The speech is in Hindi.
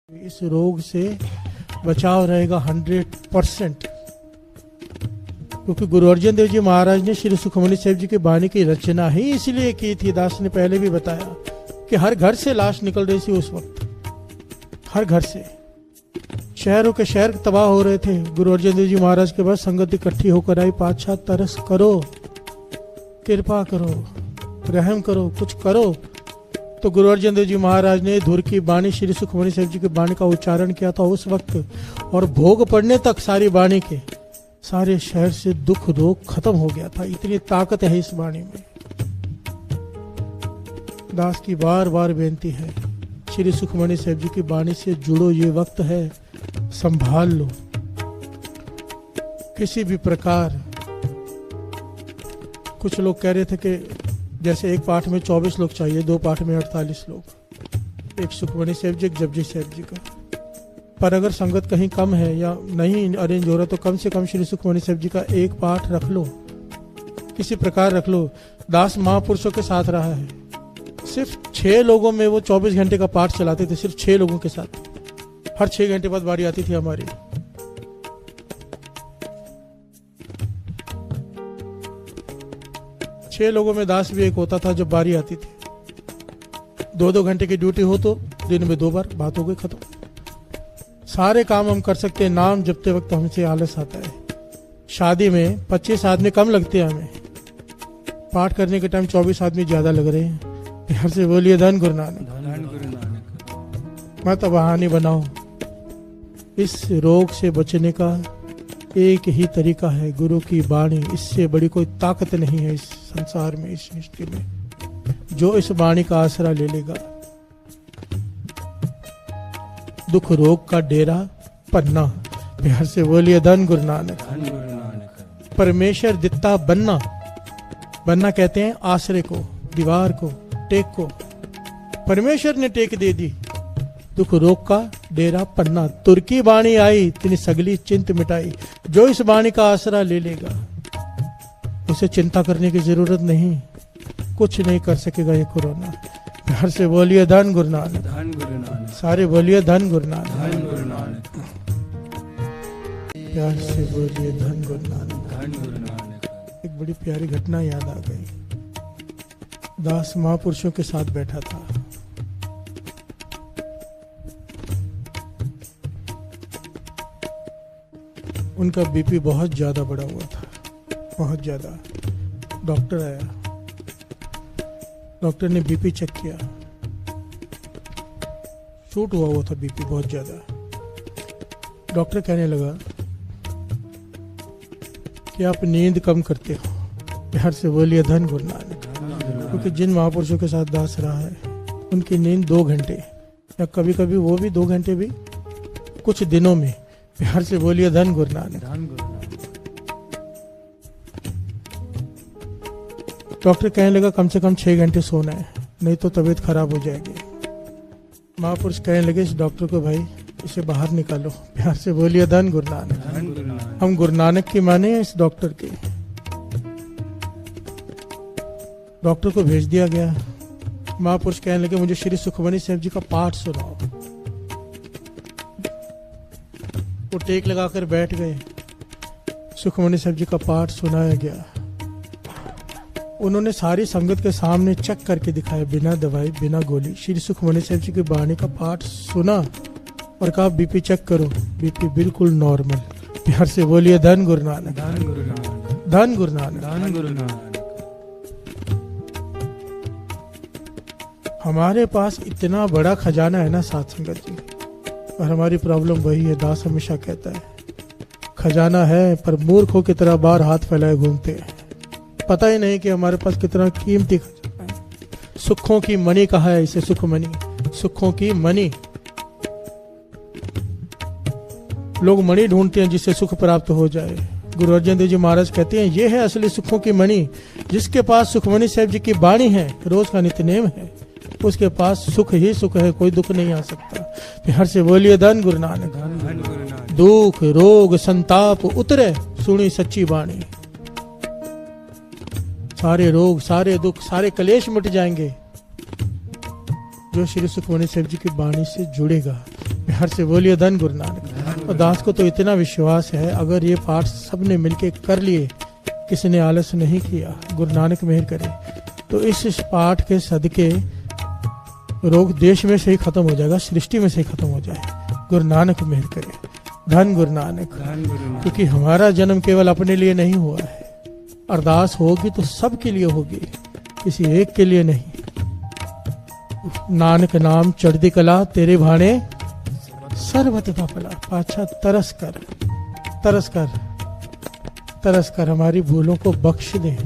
इस रोग से बचाव रहेगा 100%, क्योंकि गुरु अर्जन देव जी महाराज ने श्री सुखमनी साहिब जी की वाणी की रचना ही इसलिए की थी। दास ने पहले भी बताया कि हर घर से लाश निकल रही थी उस वक्त, हर घर से। शहरों के शहर तबाह हो रहे थे। गुरु अर्जन देव जी महाराज के पास संगत इकट्ठी होकर आई, पातशाह तरस करो, कृपा करो, रहम करो, कुछ करो। तो गुरु अर्जन देव जी महाराज ने धुर की वाणी श्री सुखमनी साहिब जी की वाणी का उच्चारण किया था उस वक्त, और भोग पड़ने तक सारी वाणी के सारे शहर से दुख रोग खत्म हो गया था। इतनी ताकत है इस वाणी में। दास की बार बार बेनती है, श्री सुखमनी साहिब जी की वाणी से जुड़ो, ये वक्त है, संभाल लो। किसी भी प्रकार, कुछ लोग कह रहे थे कि जैसे एक पाठ में 24 लोग चाहिए, दो पाठ में 48 लोग, एक सुखमनी साहिब जी, एक जपजी साहिब जी का। पर अगर संगत कहीं कम है या नहीं अरेंज हो रहा तो कम से कम श्री सुखमनी साहिब जी का एक पाठ रख लो, किसी प्रकार रख लो। दास महापुरुषों के साथ रहा है, सिर्फ 6 लोगों में वो 24 घंटे का पाठ चलाते थे, सिर्फ 6 लोगों के साथ। हर 6 घंटे बाद बारी आती थी हमारी। छह लोगों में दास भी एक होता था जब बारी आती थी। 2-2 घंटे की ड्यूटी हो तो दिन में 2 बार, बात हो गई, खत्म। सारे काम हम कर सकते हैं, नाम जपते वक्त हमसे आलस आता है। शादी में 25 आदमी कम लगते हैं हमें, पाठ करने के टाइम 24 आदमी ज्यादा लग रहे हैं। प्यार से बोलिए धन गुरु नानक। मत बहाने बनाओ। इस रोग से बचने का एक ही तरीका है, गुरु की वाणी। इससे बड़ी कोई ताकत नहीं है इस संसार में, इस सृष्टि में। जो इस वाणी का आसरा ले लेगा, दुख रोग का डेरा पन्ना। प्यार से बोलिए धन गुरु नानक। परमेश्वर दित्ता बनना, बनना कहते हैं आश्रय को, दीवार को, टेक को। परमेश्वर ने टेक दे दी, दुख रोग का डेरा पन्ना। तुर्की वाणी आई, तिनी सगली चिंत मिटाई। जो इस वाणी का आसरा ले लेगा, उसे चिंता करने की जरूरत नहीं, कुछ नहीं कर सकेगा ये कोरोना। प्यार से बोलिए धन गुरु नानक। सारे बोलिए धन गुरु नानक। प्यार से बोलिए धन गुरु नानक। एक बड़ी प्यारी घटना याद आ गई। दास महापुरुषों के साथ बैठा था। उनका बीपी बहुत ज्यादा बढ़ा हुआ था, बहुत ज्यादा। डॉक्टर आया, डॉक्टर ने बीपी चेक किया, शूट हुआ था बीपी बहुत ज्यादा। डॉक्टर कहने लगा कि आप नींद कम करते हो। प्यार से बोलिए धन गुरु नानक। क्योंकि जिन महापुरुषों के साथ दास रहा है, उनकी नींद 2 घंटे या कभी कभी वो भी 2 घंटे भी कुछ दिनों में। प्यार से बोलिए धन गुरु नानक। डॉक्टर कहने लगा कम से कम 6 घंटे सोना है, नहीं तो तबीयत खराब हो जाएगी। महापुरुष कहने लगे इस डॉक्टर को, भाई इसे बाहर निकालो। प्यार से बोलिए धन गुरु नानक। हम गुरु नानक की माने हैं इस डॉक्टर की। डॉक्टर को भेज दिया गया। महापुरुष कहने लगे मुझे श्री सुखमनी साहिब जी का पाठ सुनाओ। वो टेक लगाकर बैठ गए। सुखमनी साहिब जी का पाठ सुनाया गया। उन्होंने सारी संगत के सामने चेक करके दिखाया, बिना दवाई बिना गोली। श्री सुखमनी साहिब जी की वाणी का पाठ सुना और कहा बीपी चेक करो, बीपी बिल्कुल नॉर्मल। प्यार से बोलिए धन गुरु नानक। धन गुरु नानक। हमारे पास इतना बड़ा खजाना है ना साथ संगत जी, और हमारी प्रॉब्लम वही है। दास हमेशा कहता है खजाना है पर मूर्खों की तरह बाहर हाथ फैलाए घूमते हैं। पता ही नहीं कि हमारे पास कितना कीमती खजाना है। सुखों की मणि कहा है इसे, सुखमणि, सुखों की मणि। लोग मणि ढूंढते हैं जिससे सुख प्राप्त हो जाए। गुरु अर्जन देव जी महाराज कहते हैं ये है असली सुखों की मणि। जिसके पास सुखमनी साहिब जी की वाणी है, रोज का नित्यनेम है, उसके पास सुख ही सुख है, कोई दुख नहीं आ सकता। प्यार से बोलिए धन गुरु नानक। दुख रोग संताप उतरे, सुनी सच्ची वाणी। सारे रोग, सारे दुख, सारे कलेश मिट जाएंगे जो श्री सुखमनी साहिब जी की वाणी से जुड़ेगा। प्यार से बोलिए धन गुरु नानक। और दास को तो इतना विश्वास है, अगर ये पाठ सबने मिलके कर लिए, किसी ने आलस नहीं किया, गुरु नानक मेहर करे, तो इस पाठ के सदके रोग देश में से ही खत्म हो जाएगा, सृष्टि में से ही खत्म हो जाए। गुरु नानक मेहर करे, धन गुरु नानक। क्योंकि हमारा जन्म केवल अपने लिए नहीं हुआ है, अरदास होगी तो सबके लिए होगी, किसी एक के लिए नहीं। नानक नाम चढ़दी कला, तेरे भाने सर्वत दा भला। पाछा तरस कर, तरस कर, तरस कर हमारी भूलों को बख्श दे।